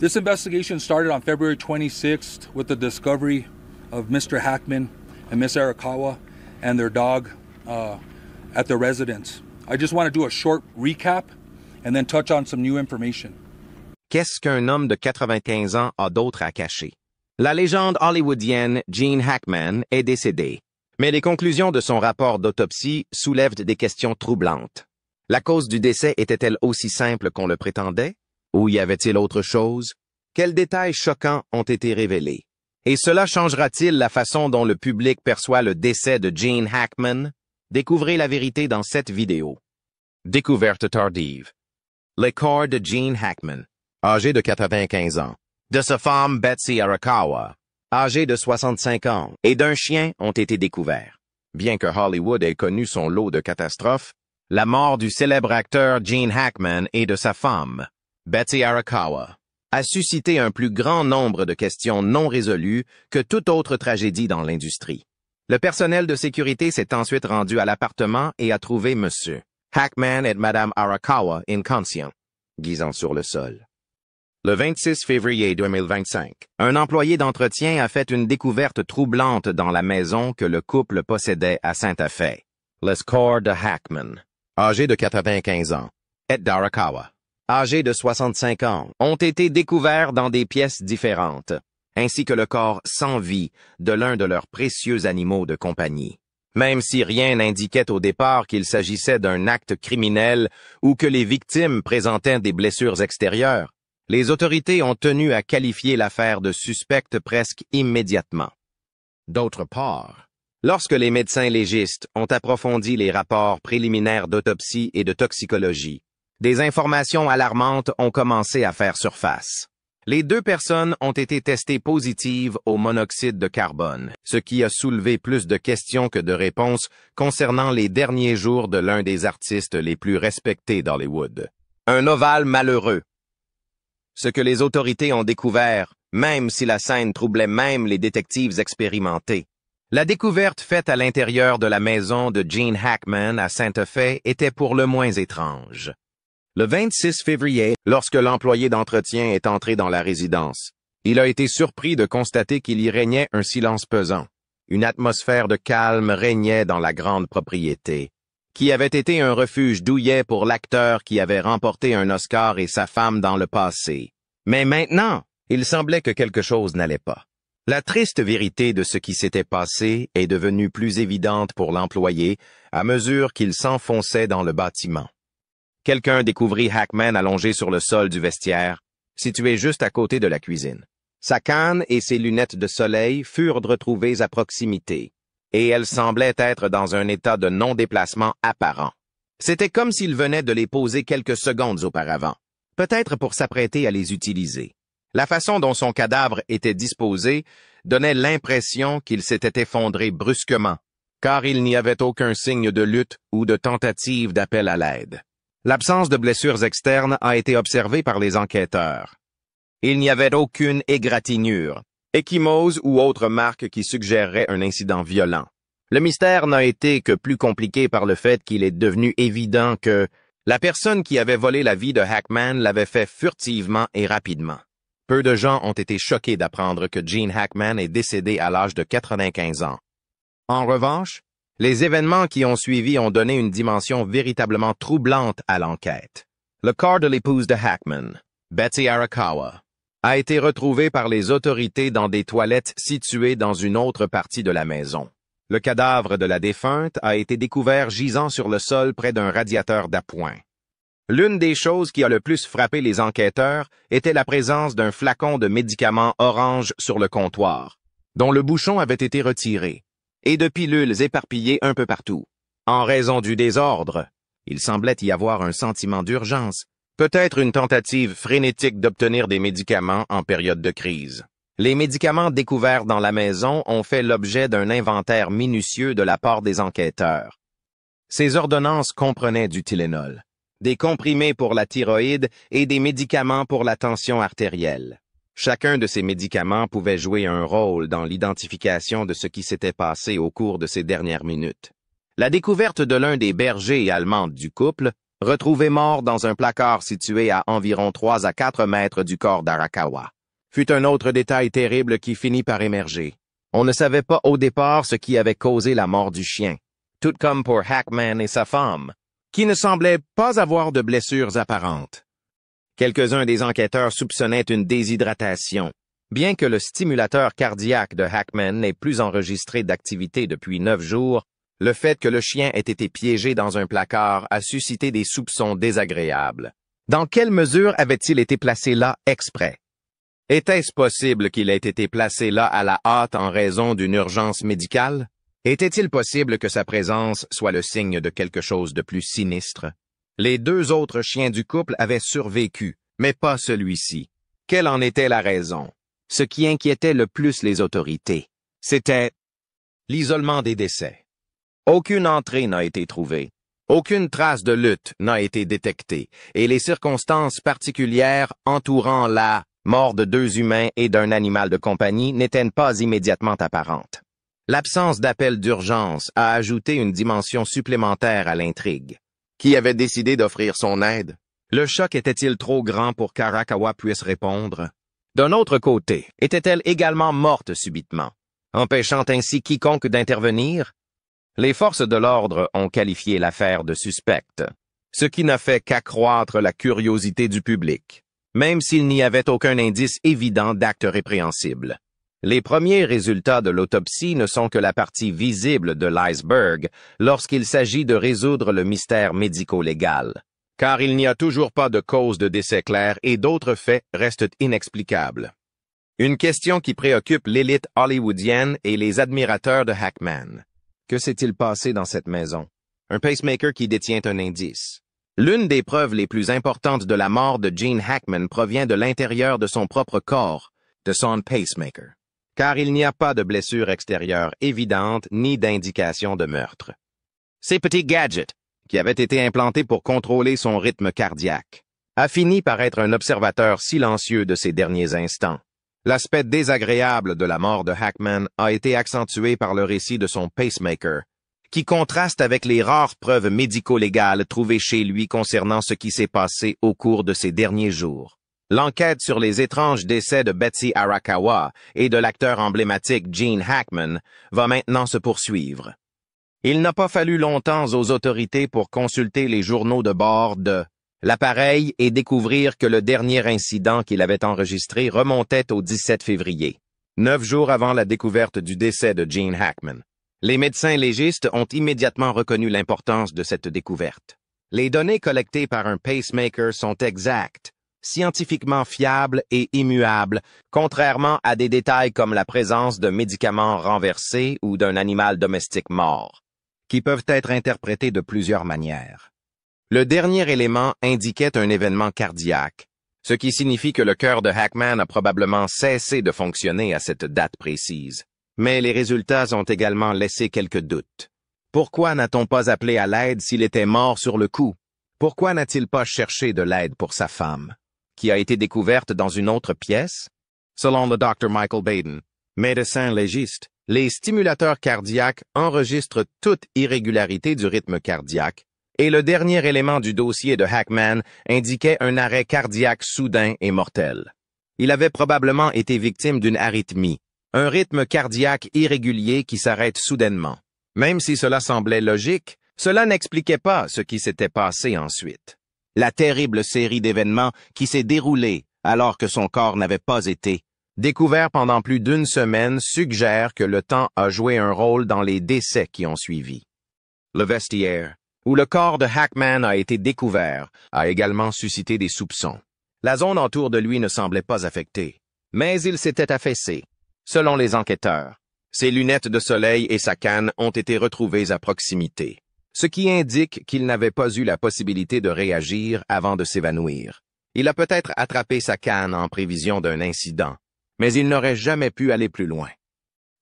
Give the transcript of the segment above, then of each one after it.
This investigation started on February 26th with the discovery of Mr. Hackman and Miss Arakawa and their dog at their residence. I just want to do a short recap and then touch on some new information. Qu'est-ce qu'un homme de 95 ans a d'autre à cacher? La légende hollywoodienne Gene Hackman est décédée, mais les conclusions de son rapport d'autopsie soulèvent des questions troublantes. La cause du décès était-elle aussi simple qu'on le prétendait? Ou y avait-il autre chose? Quels détails choquants ont été révélés? Et cela changera-t-il la façon dont le public perçoit le décès de Gene Hackman? Découvrez la vérité dans cette vidéo. Découverte tardive. Les corps de Gene Hackman, âgé de 95 ans, de sa femme Betsy Arakawa, âgée de 65 ans, et d'un chien ont été découverts. Bien que Hollywood ait connu son lot de catastrophes, la mort du célèbre acteur Gene Hackman et de sa femme, Betsy Arakawa, a suscité un plus grand nombre de questions non résolues que toute autre tragédie dans l'industrie. Le personnel de sécurité s'est ensuite rendu à l'appartement et a trouvé M. Hackman et Mme Arakawa inconscients, gisant sur le sol. Le 26 février 2025, un employé d'entretien a fait une découverte troublante dans la maison que le couple possédait à Sainte-Fe. Les corps de Hackman, âgé de 95 ans, et d'Arakawa, âgé de 65 ans, ont été découverts dans des pièces différentes, ainsi que le corps sans vie de l'un de leurs précieux animaux de compagnie. Même si rien n'indiquait au départ qu'il s'agissait d'un acte criminel ou que les victimes présentaient des blessures extérieures, les autorités ont tenu à qualifier l'affaire de suspecte presque immédiatement. D'autre part, lorsque les médecins légistes ont approfondi les rapports préliminaires d'autopsie et de toxicologie, des informations alarmantes ont commencé à faire surface. Les deux personnes ont été testées positives au monoxyde de carbone, ce qui a soulevé plus de questions que de réponses concernant les derniers jours de l'un des artistes les plus respectés d'Hollywood. Un ovale malheureux. Ce que les autorités ont découvert, même si la scène troublait même les détectives expérimentés. La découverte faite à l'intérieur de la maison de Gene Hackman à Sainte-Fe était pour le moins étrange. Le 26 février, lorsque l'employé d'entretien est entré dans la résidence, il a été surpris de constater qu'il y régnait un silence pesant. Une atmosphère de calme régnait dans la grande propriété, qui avait été un refuge douillet pour l'acteur qui avait remporté un Oscar et sa femme dans le passé. Mais maintenant, il semblait que quelque chose n'allait pas. La triste vérité de ce qui s'était passé est devenue plus évidente pour l'employé à mesure qu'il s'enfonçait dans le bâtiment. Quelqu'un découvrit Hackman allongé sur le sol du vestiaire, situé juste à côté de la cuisine. Sa canne et ses lunettes de soleil furent retrouvées à proximité, et elles semblaient être dans un état de non-déplacement apparent. C'était comme s'il venait de les poser quelques secondes auparavant, peut-être pour s'apprêter à les utiliser. La façon dont son cadavre était disposé donnait l'impression qu'il s'était effondré brusquement, car il n'y avait aucun signe de lutte ou de tentative d'appel à l'aide. L'absence de blessures externes a été observée par les enquêteurs. Il n'y avait aucune égratignure, ecchymose ou autre marque qui suggérerait un incident violent. Le mystère n'a été que plus compliqué par le fait qu'il est devenu évident que la personne qui avait volé la vie de Hackman l'avait fait furtivement et rapidement. Peu de gens ont été choqués d'apprendre que Gene Hackman est décédé à l'âge de 95 ans. En revanche, les événements qui ont suivi ont donné une dimension véritablement troublante à l'enquête. Le corps de l'épouse de Hackman, Betsy Arakawa, a été retrouvé par les autorités dans des toilettes situées dans une autre partie de la maison. Le cadavre de la défunte a été découvert gisant sur le sol près d'un radiateur d'appoint. L'une des choses qui a le plus frappé les enquêteurs était la présence d'un flacon de médicaments orange sur le comptoir, dont le bouchon avait été retiré, et de pilules éparpillées un peu partout. En raison du désordre, il semblait y avoir un sentiment d'urgence, peut-être une tentative frénétique d'obtenir des médicaments en période de crise. Les médicaments découverts dans la maison ont fait l'objet d'un inventaire minutieux de la part des enquêteurs. Ces ordonnances comprenaient du Tylenol, des comprimés pour la thyroïde et des médicaments pour la tension artérielle. Chacun de ces médicaments pouvait jouer un rôle dans l'identification de ce qui s'était passé au cours de ces dernières minutes. La découverte de l'un des bergers allemands du couple retrouvé mort dans un placard situé à environ 3 à 4 mètres du corps d'Arakawa, fut un autre détail terrible qui finit par émerger. On ne savait pas au départ ce qui avait causé la mort du chien, tout comme pour Hackman et sa femme, qui ne semblaient pas avoir de blessures apparentes. Quelques-uns des enquêteurs soupçonnaient une déshydratation, bien que le stimulateur cardiaque de Hackman n'ait plus enregistré d'activité depuis 9 jours. Le fait que le chien ait été piégé dans un placard a suscité des soupçons désagréables. Dans quelle mesure avait-il été placé là exprès? Était-ce possible qu'il ait été placé là à la hâte en raison d'une urgence médicale? Était-il possible que sa présence soit le signe de quelque chose de plus sinistre? Les 2 autres chiens du couple avaient survécu, mais pas celui-ci. Quelle en était la raison? Ce qui inquiétait le plus les autorités, c'était l'isolement des décès. Aucune entrée n'a été trouvée. Aucune trace de lutte n'a été détectée, et les circonstances particulières entourant la mort de 2 humains et d'un animal de compagnie n'étaient pas immédiatement apparentes. L'absence d'appel d'urgence a ajouté une dimension supplémentaire à l'intrigue. Qui avait décidé d'offrir son aide? Le choc était-il trop grand pour qu'Arakawa puisse répondre? D'un autre côté, était-elle également morte subitement, empêchant ainsi quiconque d'intervenir? Les forces de l'ordre ont qualifié l'affaire de suspecte, ce qui n'a fait qu'accroître la curiosité du public, même s'il n'y avait aucun indice évident d'acte répréhensible. Les premiers résultats de l'autopsie ne sont que la partie visible de l'iceberg lorsqu'il s'agit de résoudre le mystère médico-légal, car il n'y a toujours pas de cause de décès claire et d'autres faits restent inexplicables. Une question qui préoccupe l'élite hollywoodienne et les admirateurs de Hackman. Que s'est-il passé dans cette maison? Un pacemaker qui détient un indice. L'une des preuves les plus importantes de la mort de Gene Hackman provient de l'intérieur de son propre corps, de son pacemaker, car il n'y a pas de blessure extérieure évidente ni d'indication de meurtre. Ces petits gadgets, qui avaient été implantés pour contrôler son rythme cardiaque, a fini par être un observateur silencieux de ces derniers instants. L'aspect désagréable de la mort de Hackman a été accentué par le récit de son pacemaker, qui contraste avec les rares preuves médico-légales trouvées chez lui concernant ce qui s'est passé au cours de ces derniers jours. L'enquête sur les étranges décès de Betsy Arakawa et de l'acteur emblématique Gene Hackman va maintenant se poursuivre. Il n'a pas fallu longtemps aux autorités pour consulter les journaux de bord de l'appareil et découvrir que le dernier incident qu'il avait enregistré remontait au 17 février, 9 jours avant la découverte du décès de Gene Hackman. Les médecins légistes ont immédiatement reconnu l'importance de cette découverte. Les données collectées par un pacemaker sont exactes, scientifiquement fiables et immuables, contrairement à des détails comme la présence de médicaments renversés ou d'un animal domestique mort, qui peuvent être interprétés de plusieurs manières. Le dernier élément indiquait un événement cardiaque, ce qui signifie que le cœur de Hackman a probablement cessé de fonctionner à cette date précise. Mais les résultats ont également laissé quelques doutes. Pourquoi n'a-t-on pas appelé à l'aide s'il était mort sur le coup? Pourquoi n'a-t-il pas cherché de l'aide pour sa femme, qui a été découverte dans une autre pièce? Selon le Dr. Michael Baden, médecin légiste, les stimulateurs cardiaques enregistrent toute irrégularité du rythme cardiaque, et le dernier élément du dossier de Hackman indiquait un arrêt cardiaque soudain et mortel. Il avait probablement été victime d'une arythmie, un rythme cardiaque irrégulier qui s'arrête soudainement. Même si cela semblait logique, cela n'expliquait pas ce qui s'était passé ensuite. La terrible série d'événements qui s'est déroulée alors que son corps n'avait pas été découvert pendant plus d'1 semaine suggère que le temps a joué un rôle dans les décès qui ont suivi. Le vestiaire, où le corps de Hackman a été découvert, a également suscité des soupçons. La zone autour de lui ne semblait pas affectée, mais il s'était affaissé. Selon les enquêteurs, ses lunettes de soleil et sa canne ont été retrouvées à proximité, ce qui indique qu'il n'avait pas eu la possibilité de réagir avant de s'évanouir. Il a peut-être attrapé sa canne en prévision d'un incident, mais il n'aurait jamais pu aller plus loin.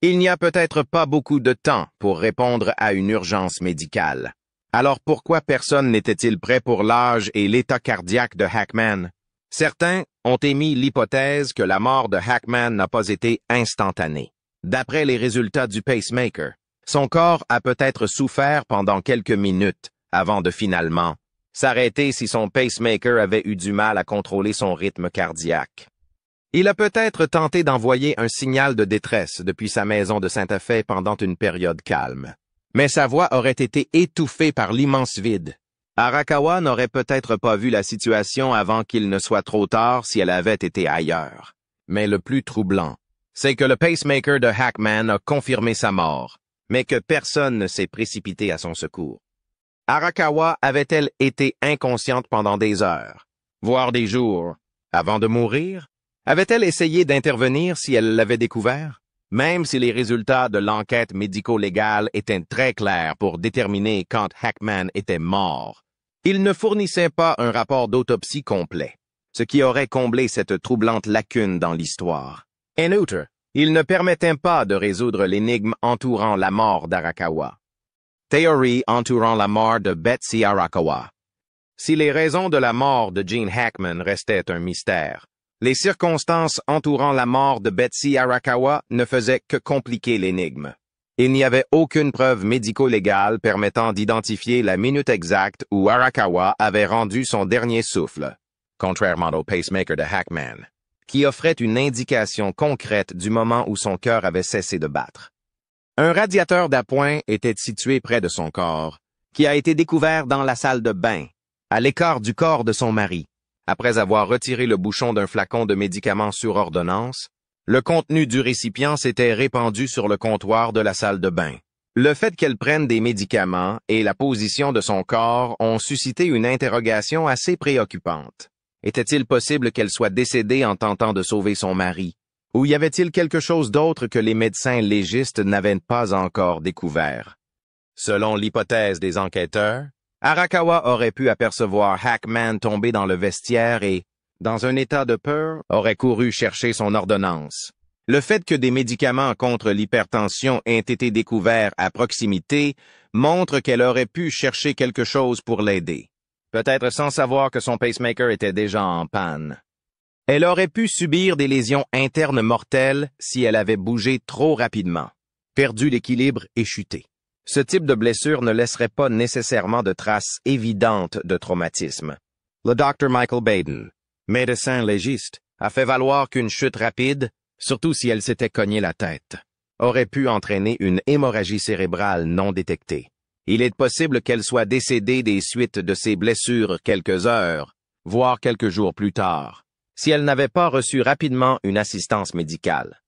Il n'y a peut-être pas beaucoup de temps pour répondre à une urgence médicale. Alors pourquoi personne n'était-il prêt pour l'âge et l'état cardiaque de Hackman? Certains ont émis l'hypothèse que la mort de Hackman n'a pas été instantanée. D'après les résultats du pacemaker, son corps a peut-être souffert pendant quelques minutes avant de finalement s'arrêter si son pacemaker avait eu du mal à contrôler son rythme cardiaque. Il a peut-être tenté d'envoyer un signal de détresse depuis sa maison de Sainte-Fe pendant une période calme. Mais sa voix aurait été étouffée par l'immense vide. Arakawa n'aurait peut-être pas vu la situation avant qu'il ne soit trop tard si elle avait été ailleurs. Mais le plus troublant, c'est que le pacemaker de Hackman a confirmé sa mort, mais que personne ne s'est précipité à son secours. Arakawa avait-elle été inconsciente pendant des heures, voire des jours, avant de mourir? Avait-elle essayé d'intervenir si elle l'avait découvert? Même si les résultats de l'enquête médico-légale étaient très clairs pour déterminer quand Hackman était mort, il ne fournissait pas un rapport d'autopsie complet, ce qui aurait comblé cette troublante lacune dans l'histoire. En outre, il ne permettait pas de résoudre l'énigme entourant la mort d'Arakawa. Théorie entourant la mort de Betsy Arakawa. Si les raisons de la mort de Gene Hackman restaient un mystère, les circonstances entourant la mort de Betsy Arakawa ne faisaient que compliquer l'énigme. Il n'y avait aucune preuve médico-légale permettant d'identifier la minute exacte où Arakawa avait rendu son dernier souffle, contrairement au pacemaker de Hackman, qui offrait une indication concrète du moment où son cœur avait cessé de battre. Un radiateur d'appoint était situé près de son corps, qui a été découvert dans la salle de bain, à l'écart du corps de son mari. Après avoir retiré le bouchon d'un flacon de médicaments sur ordonnance, le contenu du récipient s'était répandu sur le comptoir de la salle de bain. Le fait qu'elle prenne des médicaments et la position de son corps ont suscité une interrogation assez préoccupante. Était-il possible qu'elle soit décédée en tentant de sauver son mari? Ou y avait-il quelque chose d'autre que les médecins légistes n'avaient pas encore découvert? Selon l'hypothèse des enquêteurs, Arakawa aurait pu apercevoir Hackman tomber dans le vestiaire et, dans un état de peur, aurait couru chercher son ordonnance. Le fait que des médicaments contre l'hypertension aient été découverts à proximité montre qu'elle aurait pu chercher quelque chose pour l'aider, peut-être sans savoir que son pacemaker était déjà en panne. Elle aurait pu subir des lésions internes mortelles si elle avait bougé trop rapidement, perdu l'équilibre et chuté. Ce type de blessure ne laisserait pas nécessairement de traces évidentes de traumatisme. Le Dr. Michael Baden, médecin légiste, a fait valoir qu'une chute rapide, surtout si elle s'était cogné la tête, aurait pu entraîner une hémorragie cérébrale non détectée. Il est possible qu'elle soit décédée des suites de ces blessures quelques heures, voire quelques jours plus tard, si elle n'avait pas reçu rapidement une assistance médicale.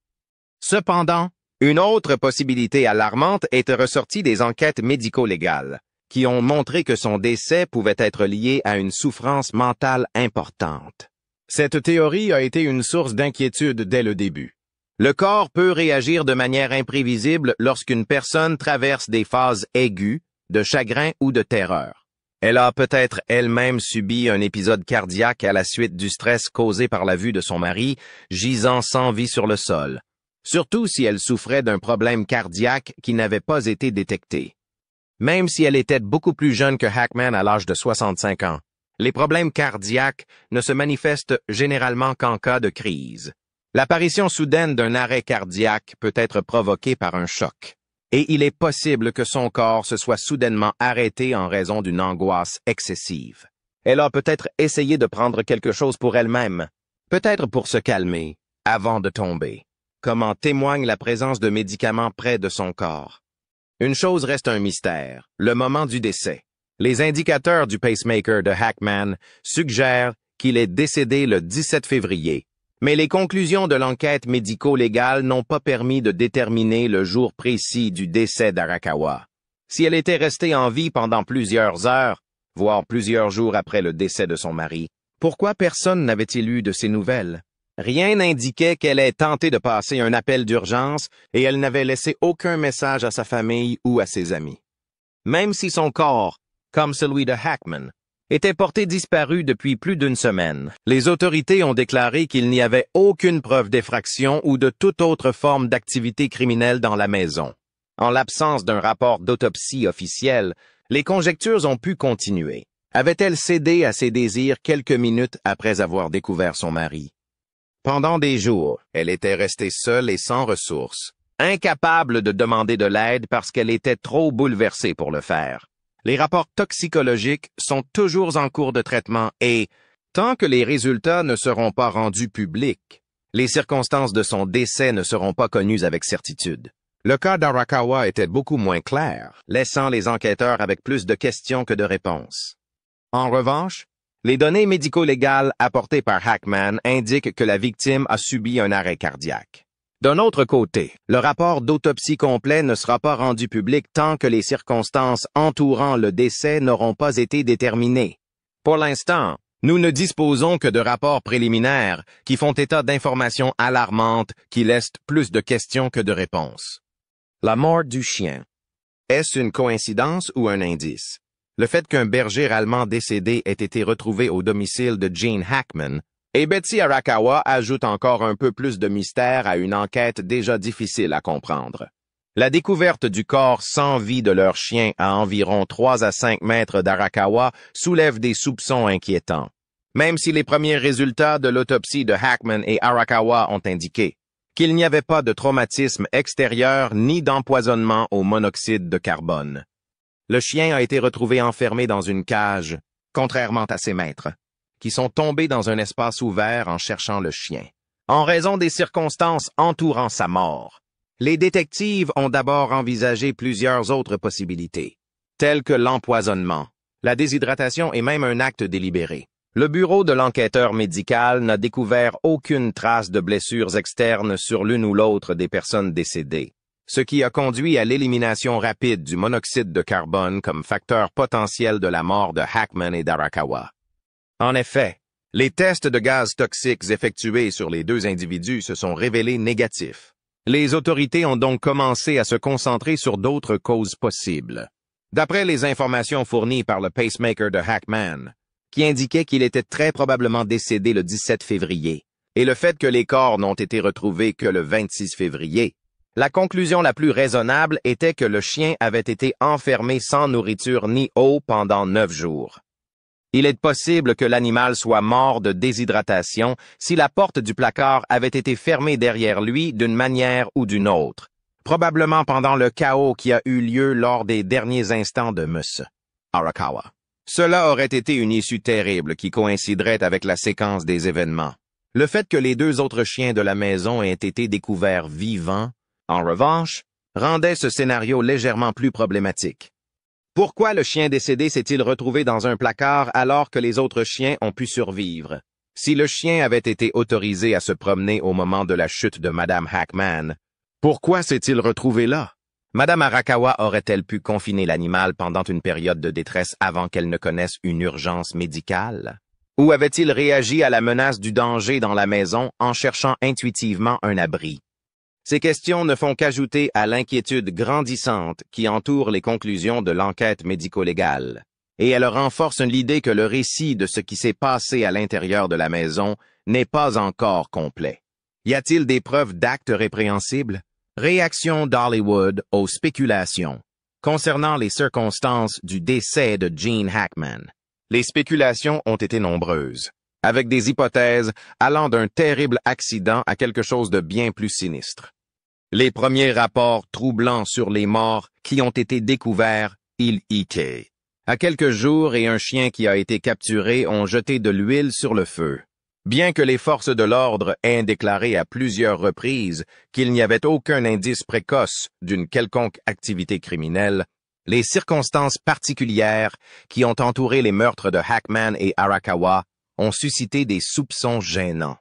Cependant, une autre possibilité alarmante est ressortie des enquêtes médico-légales, qui ont montré que son décès pouvait être lié à une souffrance mentale importante. Cette théorie a été une source d'inquiétude dès le début. Le corps peut réagir de manière imprévisible lorsqu'une personne traverse des phases aiguës, de chagrin ou de terreur. Elle a peut-être elle-même subi un épisode cardiaque à la suite du stress causé par la vue de son mari, gisant sans vie sur le sol, surtout si elle souffrait d'un problème cardiaque qui n'avait pas été détecté. Même si elle était beaucoup plus jeune que Hackman à l'âge de 65 ans, les problèmes cardiaques ne se manifestent généralement qu'en cas de crise. L'apparition soudaine d'un arrêt cardiaque peut être provoquée par un choc, et il est possible que son corps se soit soudainement arrêté en raison d'une angoisse excessive. Elle a peut-être essayé de prendre quelque chose pour elle-même, peut-être pour se calmer, avant de tomber, comme en témoigne la présence de médicaments près de son corps. Une chose reste un mystère, le moment du décès. Les indicateurs du pacemaker de Hackman suggèrent qu'il est décédé le 17 février, mais les conclusions de l'enquête médico-légale n'ont pas permis de déterminer le jour précis du décès d'Arakawa. Si elle était restée en vie pendant plusieurs heures, voire plusieurs jours après le décès de son mari, pourquoi personne n'avait-il eu de ses nouvelles? Rien n'indiquait qu'elle ait tenté de passer un appel d'urgence et elle n'avait laissé aucun message à sa famille ou à ses amis. Même si son corps, comme celui de Hackman, était porté disparu depuis plus d'une semaine, les autorités ont déclaré qu'il n'y avait aucune preuve d'effraction ou de toute autre forme d'activité criminelle dans la maison. En l'absence d'un rapport d'autopsie officiel, les conjectures ont pu continuer. Avait-elle cédé à ses désirs quelques minutes après avoir découvert son mari? Pendant des jours, elle était restée seule et sans ressources, incapable de demander de l'aide parce qu'elle était trop bouleversée pour le faire. Les rapports toxicologiques sont toujours en cours de traitement et, tant que les résultats ne seront pas rendus publics, les circonstances de son décès ne seront pas connues avec certitude. Le cas d'Arakawa était beaucoup moins clair, laissant les enquêteurs avec plus de questions que de réponses. En revanche, les données médico-légales apportées par Hackman indiquent que la victime a subi un arrêt cardiaque. D'un autre côté, le rapport d'autopsie complet ne sera pas rendu public tant que les circonstances entourant le décès n'auront pas été déterminées. Pour l'instant, nous ne disposons que de rapports préliminaires qui font état d'informations alarmantes qui laissent plus de questions que de réponses. La mort du chien. Est-ce une coïncidence ou un indice? Le fait qu'un berger allemand décédé ait été retrouvé au domicile de Gene Hackman et Betsy Arakawa ajoute encore un peu plus de mystère à une enquête déjà difficile à comprendre. La découverte du corps sans vie de leur chien à environ 3 à 5 mètres d'Arakawa soulève des soupçons inquiétants, même si les premiers résultats de l'autopsie de Hackman et Arakawa ont indiqué qu'il n'y avait pas de traumatisme extérieur ni d'empoisonnement au monoxyde de carbone. Le chien a été retrouvé enfermé dans une cage, contrairement à ses maîtres, qui sont tombés dans un espace ouvert en cherchant le chien. En raison des circonstances entourant sa mort, les détectives ont d'abord envisagé plusieurs autres possibilités, telles que l'empoisonnement, la déshydratation et même un acte délibéré. Le bureau de l'enquêteur médical n'a découvert aucune trace de blessures externes sur l'une ou l'autre des personnes décédées, ce qui a conduit à l'élimination rapide du monoxyde de carbone comme facteur potentiel de la mort de Hackman et d'Arakawa. En effet, les tests de gaz toxiques effectués sur les deux individus se sont révélés négatifs. Les autorités ont donc commencé à se concentrer sur d'autres causes possibles. D'après les informations fournies par le pacemaker de Hackman, qui indiquait qu'il était très probablement décédé le 17 février, et le fait que les corps n'ont été retrouvés que le 26 février, la conclusion la plus raisonnable était que le chien avait été enfermé sans nourriture ni eau pendant 9 jours. Il est possible que l'animal soit mort de déshydratation si la porte du placard avait été fermée derrière lui d'une manière ou d'une autre, probablement pendant le chaos qui a eu lieu lors des derniers instants de M. Arakawa. Cela aurait été une issue terrible qui coïnciderait avec la séquence des événements. Le fait que les 2 autres chiens de la maison aient été découverts vivants, en revanche, rendait ce scénario légèrement plus problématique. Pourquoi le chien décédé s'est-il retrouvé dans un placard alors que les autres chiens ont pu survivre? Si le chien avait été autorisé à se promener au moment de la chute de Madame Hackman, pourquoi s'est-il retrouvé là? Madame Arakawa aurait-elle pu confiner l'animal pendant une période de détresse avant qu'elle ne connaisse une urgence médicale? Ou avait-il réagi à la menace du danger dans la maison en cherchant intuitivement un abri? Ces questions ne font qu'ajouter à l'inquiétude grandissante qui entoure les conclusions de l'enquête médico-légale, et elles renforcent l'idée que le récit de ce qui s'est passé à l'intérieur de la maison n'est pas encore complet. Y a-t-il des preuves d'actes répréhensibles? Réaction d'Hollywood aux spéculations concernant les circonstances du décès de Gene Hackman. Les spéculations ont été nombreuses, avec des hypothèses allant d'un terrible accident à quelque chose de bien plus sinistre. Les premiers rapports troublants sur les morts qui ont été découverts, à quelques jours et un chien qui a été capturé ont jeté de l'huile sur le feu. Bien que les forces de l'ordre aient déclaré à plusieurs reprises qu'il n'y avait aucun indice précoce d'une quelconque activité criminelle, les circonstances particulières qui ont entouré les meurtres de Hackman et Arakawa ont suscité des soupçons gênants.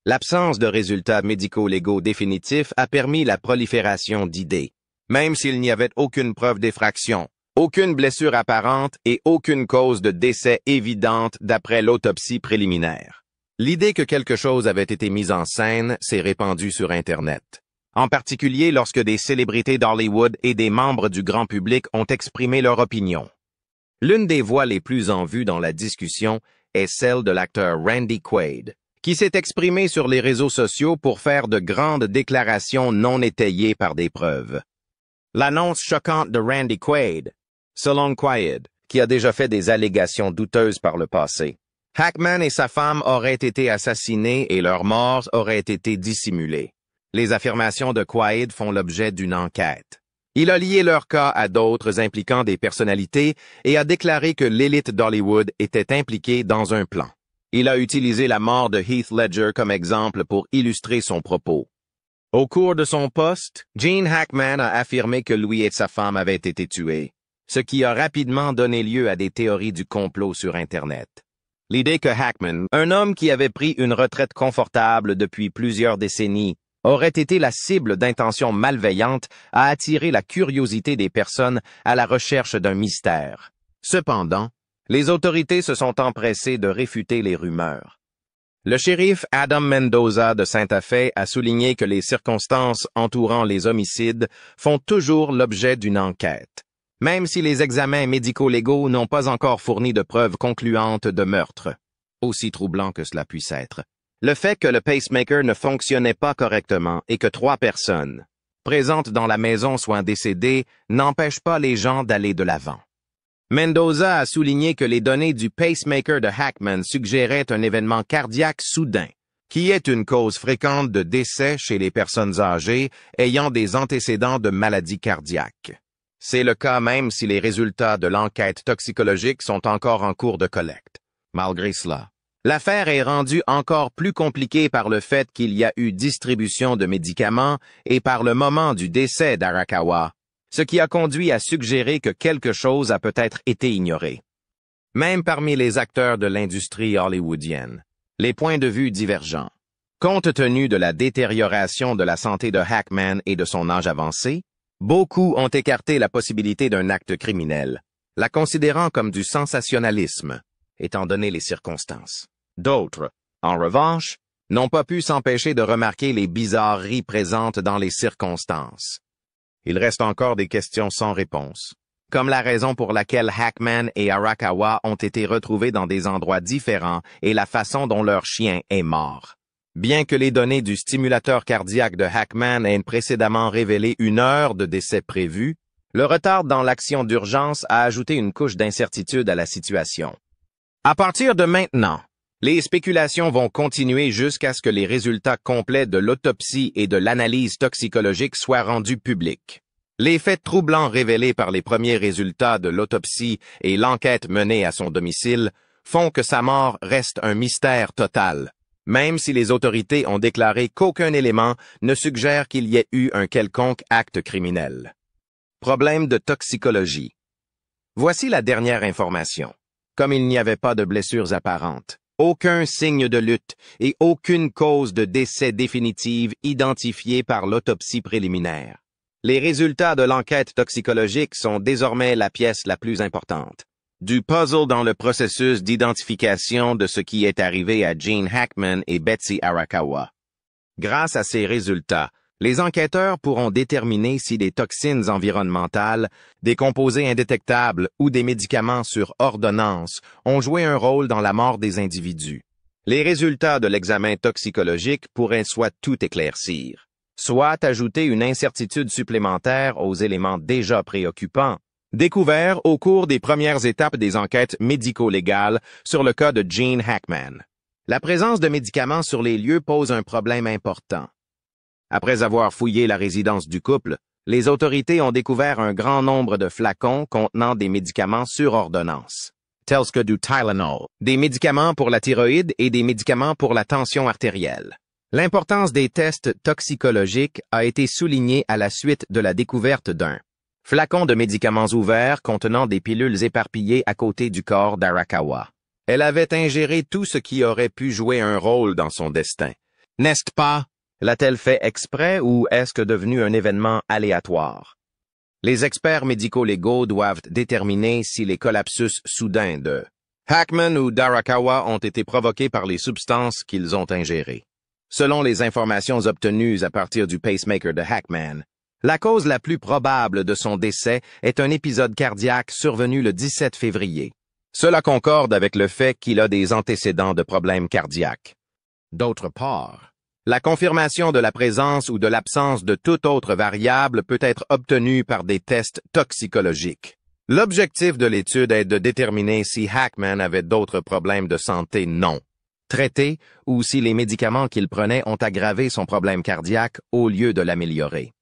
L'absence de résultats médico-légaux définitifs a permis la prolifération d'idées, même s'il n'y avait aucune preuve d'effraction, aucune blessure apparente et aucune cause de décès évidente d'après l'autopsie préliminaire. L'idée que quelque chose avait été mis en scène s'est répandue sur Internet, en particulier lorsque des célébrités d'Hollywood et des membres du grand public ont exprimé leur opinion. L'une des voix les plus en vue dans la discussion est celle de l'acteur Randy Quaid, qui s'est exprimé sur les réseaux sociaux pour faire de grandes déclarations non étayées par des preuves. L'annonce choquante de Randy Quaid, selon Quaid, qui a déjà fait des allégations douteuses par le passé, Hackman et sa femme auraient été assassinés et leur mort aurait été dissimulée. Les affirmations de Quaid font l'objet d'une enquête. Il a lié leur cas à d'autres impliquant des personnalités et a déclaré que l'élite d'Hollywood était impliquée dans un plan. Il a utilisé la mort de Heath Ledger comme exemple pour illustrer son propos. Au cours de son poste, Gene Hackman a affirmé que lui et sa femme avaient été tués, ce qui a rapidement donné lieu à des théories du complot sur Internet. L'idée que Hackman, un homme qui avait pris une retraite confortable depuis plusieurs décennies, aurait été la cible d'intentions malveillantes a attiré la curiosité des personnes à la recherche d'un mystère. Cependant, les autorités se sont empressées de réfuter les rumeurs. Le shérif Adam Mendoza de Santa Fe a souligné que les circonstances entourant les homicides font toujours l'objet d'une enquête, même si les examens médico-légaux n'ont pas encore fourni de preuves concluantes de meurtre. Aussi troublant que cela puisse être, le fait que le pacemaker ne fonctionnait pas correctement et que 3 personnes présentes dans la maison soient décédées n'empêche pas les gens d'aller de l'avant. Mendoza a souligné que les données du pacemaker de Hackman suggéraient un événement cardiaque soudain, qui est une cause fréquente de décès chez les personnes âgées ayant des antécédents de maladies cardiaques. C'est le cas même si les résultats de l'enquête toxicologique sont encore en cours de collecte. Malgré cela, l'affaire est rendue encore plus compliquée par le fait qu'il y a eu distribution de médicaments et par le moment du décès d'Arakawa, ce qui a conduit à suggérer que quelque chose a peut-être été ignoré. Même parmi les acteurs de l'industrie hollywoodienne, les points de vue divergents. Compte tenu de la détérioration de la santé de Hackman et de son âge avancé, beaucoup ont écarté la possibilité d'un acte criminel, la considérant comme du sensationnalisme, étant donné les circonstances. D'autres, en revanche, n'ont pas pu s'empêcher de remarquer les bizarreries présentes dans les circonstances. Il reste encore des questions sans réponse, comme la raison pour laquelle Hackman et Arakawa ont été retrouvés dans des endroits différents et la façon dont leur chien est mort. Bien que les données du stimulateur cardiaque de Hackman aient précédemment révélé 1 heure de décès prévu, le retard dans l'action d'urgence a ajouté une couche d'incertitude à la situation. À partir de maintenant, les spéculations vont continuer jusqu'à ce que les résultats complets de l'autopsie et de l'analyse toxicologique soient rendus publics. Les faits troublants révélés par les premiers résultats de l'autopsie et l'enquête menée à son domicile font que sa mort reste un mystère total, même si les autorités ont déclaré qu'aucun élément ne suggère qu'il y ait eu un quelconque acte criminel. Problème de toxicologie. Voici la dernière information. Comme il n'y avait pas de blessures apparentes, aucun signe de lutte et aucune cause de décès définitive identifiée par l'autopsie préliminaire. Les résultats de l'enquête toxicologique sont désormais la pièce la plus importante du puzzle dans le processus d'identification de ce qui est arrivé à Gene Hackman et Betsy Arakawa. Grâce à ces résultats, les enquêteurs pourront déterminer si des toxines environnementales, des composés indétectables ou des médicaments sur ordonnance ont joué un rôle dans la mort des individus. Les résultats de l'examen toxicologique pourraient soit tout éclaircir, soit ajouter une incertitude supplémentaire aux éléments déjà préoccupants, découverts au cours des premières étapes des enquêtes médico-légales sur le cas de Gene Hackman. La présence de médicaments sur les lieux pose un problème important. Après avoir fouillé la résidence du couple, les autorités ont découvert un grand nombre de flacons contenant des médicaments sur ordonnance, tels que du Tylenol, des médicaments pour la thyroïde et des médicaments pour la tension artérielle. L'importance des tests toxicologiques a été soulignée à la suite de la découverte d'un flacon de médicaments ouverts contenant des pilules éparpillées à côté du corps d'Arakawa. Elle avait ingéré tout ce qui aurait pu jouer un rôle dans son destin. N'est-ce pas? L'a-t-elle fait exprès ou est-ce que devenu un événement aléatoire? Les experts médico-légaux doivent déterminer si les collapsus soudains de Hackman ou d'Arakawa ont été provoqués par les substances qu'ils ont ingérées. Selon les informations obtenues à partir du pacemaker de Hackman, la cause la plus probable de son décès est un épisode cardiaque survenu le 17 février. Cela concorde avec le fait qu'il a des antécédents de problèmes cardiaques. D'autre part, la confirmation de la présence ou de l'absence de toute autre variable peut être obtenue par des tests toxicologiques. L'objectif de l'étude est de déterminer si Hackman avait d'autres problèmes de santé non traités ou si les médicaments qu'il prenait ont aggravé son problème cardiaque au lieu de l'améliorer.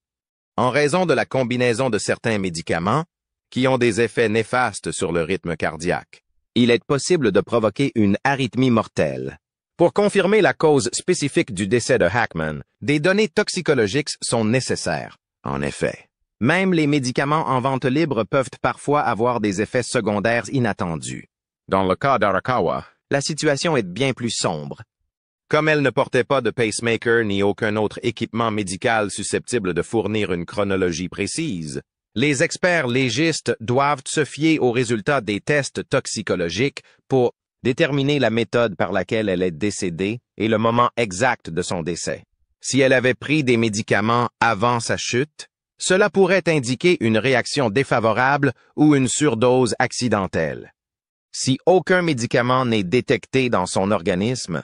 en raison de la combinaison de certains médicaments qui ont des effets néfastes sur le rythme cardiaque. Il est possible de provoquer une arythmie mortelle. Pour confirmer la cause spécifique du décès de Hackman, des données toxicologiques sont nécessaires. En effet, même les médicaments en vente libre peuvent parfois avoir des effets secondaires inattendus. Dans le cas d'Arakawa, la situation est bien plus sombre. Comme elle ne portait pas de pacemaker ni aucun autre équipement médical susceptible de fournir une chronologie précise, les experts légistes doivent se fier aux résultats des tests toxicologiques pour déterminer la méthode par laquelle elle est décédée et le moment exact de son décès. Si elle avait pris des médicaments avant sa chute, cela pourrait indiquer une réaction défavorable ou une surdose accidentelle. Si aucun médicament n'est détecté dans son organisme,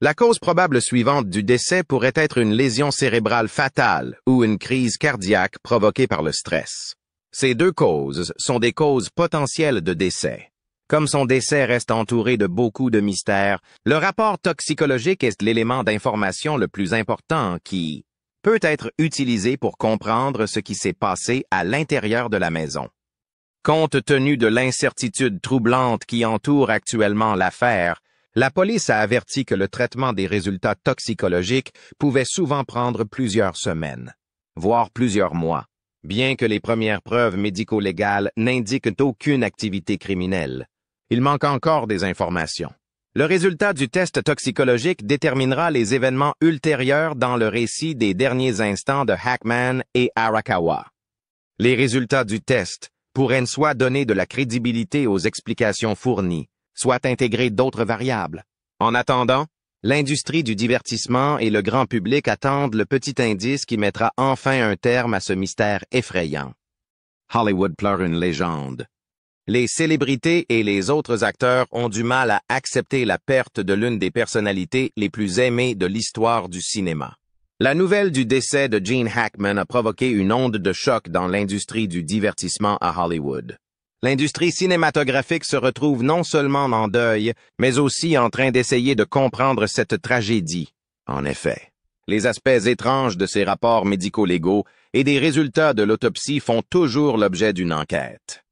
la cause probable suivante du décès pourrait être une lésion cérébrale fatale ou une crise cardiaque provoquée par le stress. Ces deux causes sont des causes potentielles de décès. Comme son décès reste entouré de beaucoup de mystères, le rapport toxicologique est l'élément d'information le plus important qui peut être utilisé pour comprendre ce qui s'est passé à l'intérieur de la maison. Compte tenu de l'incertitude troublante qui entoure actuellement l'affaire, la police a averti que le traitement des résultats toxicologiques pouvait souvent prendre plusieurs semaines, voire plusieurs mois, bien que les premières preuves médico-légales n'indiquent aucune activité criminelle. Il manque encore des informations. Le résultat du test toxicologique déterminera les événements ultérieurs dans le récit des derniers instants de Hackman et Arakawa. Les résultats du test pourraient soit donner de la crédibilité aux explications fournies, soit intégrer d'autres variables. En attendant, l'industrie du divertissement et le grand public attendent le petit indice qui mettra enfin un terme à ce mystère effrayant. Hollywood pleure une légende. Les célébrités et les autres acteurs ont du mal à accepter la perte de l'une des personnalités les plus aimées de l'histoire du cinéma. La nouvelle du décès de Gene Hackman a provoqué une onde de choc dans l'industrie du divertissement à Hollywood. L'industrie cinématographique se retrouve non seulement en deuil, mais aussi en train d'essayer de comprendre cette tragédie. En effet, les aspects étranges de ces rapports médico-légaux et des résultats de l'autopsie font toujours l'objet d'une enquête.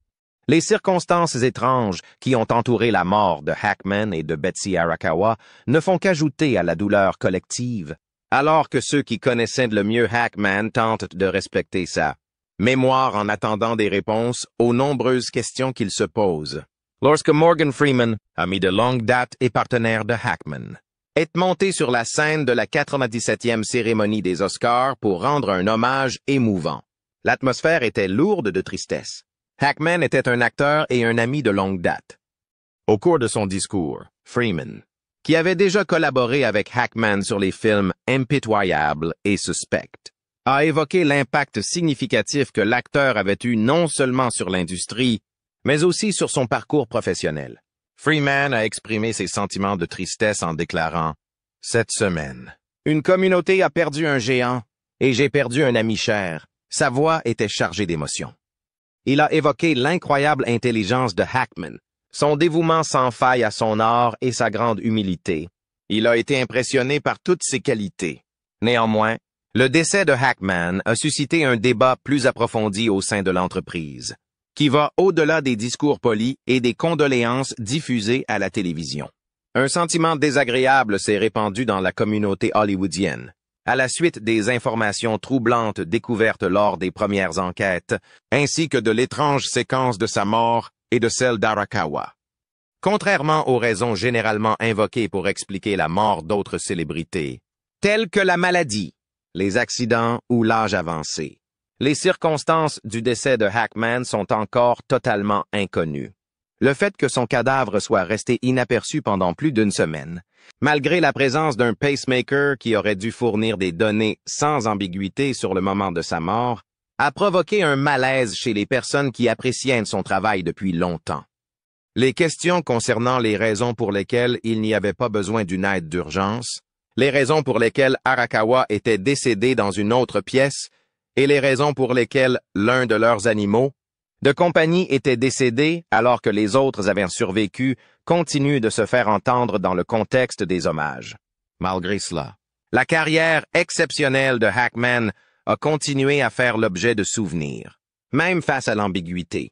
Les circonstances étranges qui ont entouré la mort de Hackman et de Betsy Arakawa ne font qu'ajouter à la douleur collective, alors que ceux qui connaissaient le mieux Hackman tentent de respecter sa mémoire en attendant des réponses aux nombreuses questions qu'il se pose. Lorsque Morgan Freeman, ami de longue date et partenaire de Hackman, est monté sur la scène de la 97e cérémonie des Oscars pour rendre un hommage émouvant, l'atmosphère était lourde de tristesse. Hackman était un acteur et un ami de longue date. Au cours de son discours, Freeman, qui avait déjà collaboré avec Hackman sur les films Impitoyable et Suspect, a évoqué l'impact significatif que l'acteur avait eu non seulement sur l'industrie, mais aussi sur son parcours professionnel. Freeman a exprimé ses sentiments de tristesse en déclarant « Cette semaine, une communauté a perdu un géant et j'ai perdu un ami cher. » Sa voix était chargée d'émotion. Il a évoqué l'incroyable intelligence de Hackman, son dévouement sans faille à son art et sa grande humilité. Il a été impressionné par toutes ses qualités. Néanmoins, le décès de Hackman a suscité un débat plus approfondi au sein de l'entreprise, qui va au-delà des discours polis et des condoléances diffusées à la télévision. Un sentiment désagréable s'est répandu dans la communauté hollywoodienne, à la suite des informations troublantes découvertes lors des premières enquêtes, ainsi que de l'étrange séquence de sa mort et de celle d'Arakawa. Contrairement aux raisons généralement invoquées pour expliquer la mort d'autres célébrités, telles que la maladie, les accidents ou l'âge avancé, les circonstances du décès de Hackman sont encore totalement inconnues. Le fait que son cadavre soit resté inaperçu pendant plus d'une semaine, malgré la présence d'un pacemaker qui aurait dû fournir des données sans ambiguïté sur le moment de sa mort, a provoqué un malaise chez les personnes qui appréciaient son travail depuis longtemps. Les questions concernant les raisons pour lesquelles il n'y avait pas besoin d'une aide d'urgence, les raisons pour lesquelles Arakawa était décédé dans une autre pièce et les raisons pour lesquelles l'un de leurs animaux de compagnie était décédé alors que les autres avaient survécu, continuent de se faire entendre dans le contexte des hommages. Malgré cela, la carrière exceptionnelle de Hackman a continué à faire l'objet de souvenirs, même face à l'ambiguïté.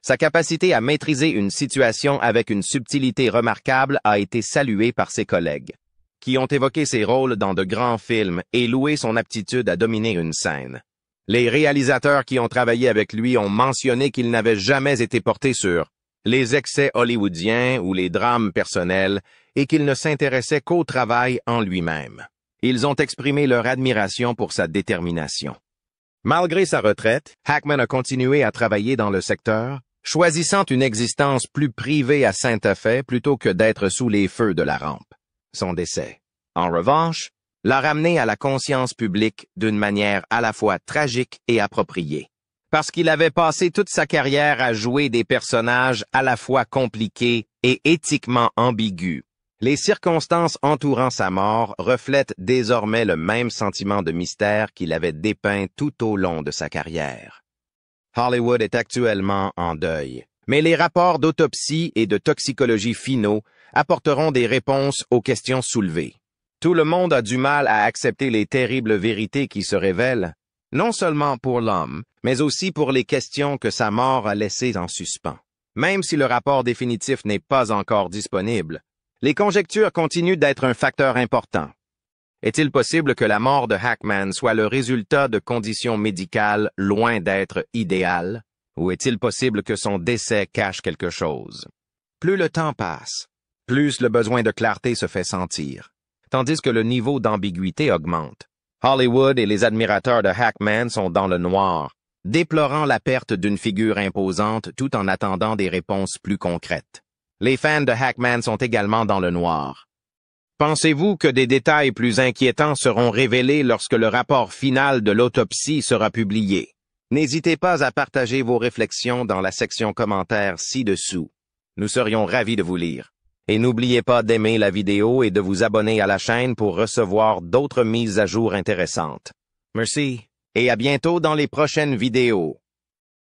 Sa capacité à maîtriser une situation avec une subtilité remarquable a été saluée par ses collègues, qui ont évoqué ses rôles dans de grands films et loué son aptitude à dominer une scène. Les réalisateurs qui ont travaillé avec lui ont mentionné qu'il n'avait jamais été porté sur les excès hollywoodiens ou les drames personnels et qu'il ne s'intéressait qu'au travail en lui-même. Ils ont exprimé leur admiration pour sa détermination. Malgré sa retraite, Hackman a continué à travailler dans le secteur, choisissant une existence plus privée à Sainte-Fe plutôt que d'être sous les feux de la rampe. Son décès, en revanche, l'a ramené à la conscience publique d'une manière à la fois tragique et appropriée. Parce qu'il avait passé toute sa carrière à jouer des personnages à la fois compliqués et éthiquement ambigus. Les circonstances entourant sa mort reflètent désormais le même sentiment de mystère qu'il avait dépeint tout au long de sa carrière. Hollywood est actuellement en deuil, mais les rapports d'autopsie et de toxicologie finaux apporteront des réponses aux questions soulevées. Tout le monde a du mal à accepter les terribles vérités qui se révèlent, non seulement pour l'homme, mais aussi pour les questions que sa mort a laissées en suspens. Même si le rapport définitif n'est pas encore disponible, les conjectures continuent d'être un facteur important. Est-il possible que la mort de Hackman soit le résultat de conditions médicales loin d'être idéales? Ou est-il possible que son décès cache quelque chose? Plus le temps passe, plus le besoin de clarté se fait sentir, tandis que le niveau d'ambiguïté augmente. Hollywood et les admirateurs de Hackman sont dans le noir, déplorant la perte d'une figure imposante tout en attendant des réponses plus concrètes. Les fans de Hackman sont également dans le noir. Pensez-vous que des détails plus inquiétants seront révélés lorsque le rapport final de l'autopsie sera publié? N'hésitez pas à partager vos réflexions dans la section commentaires ci-dessous. Nous serions ravis de vous lire. Et n'oubliez pas d'aimer la vidéo et de vous abonner à la chaîne pour recevoir d'autres mises à jour intéressantes. Merci, et à bientôt dans les prochaines vidéos.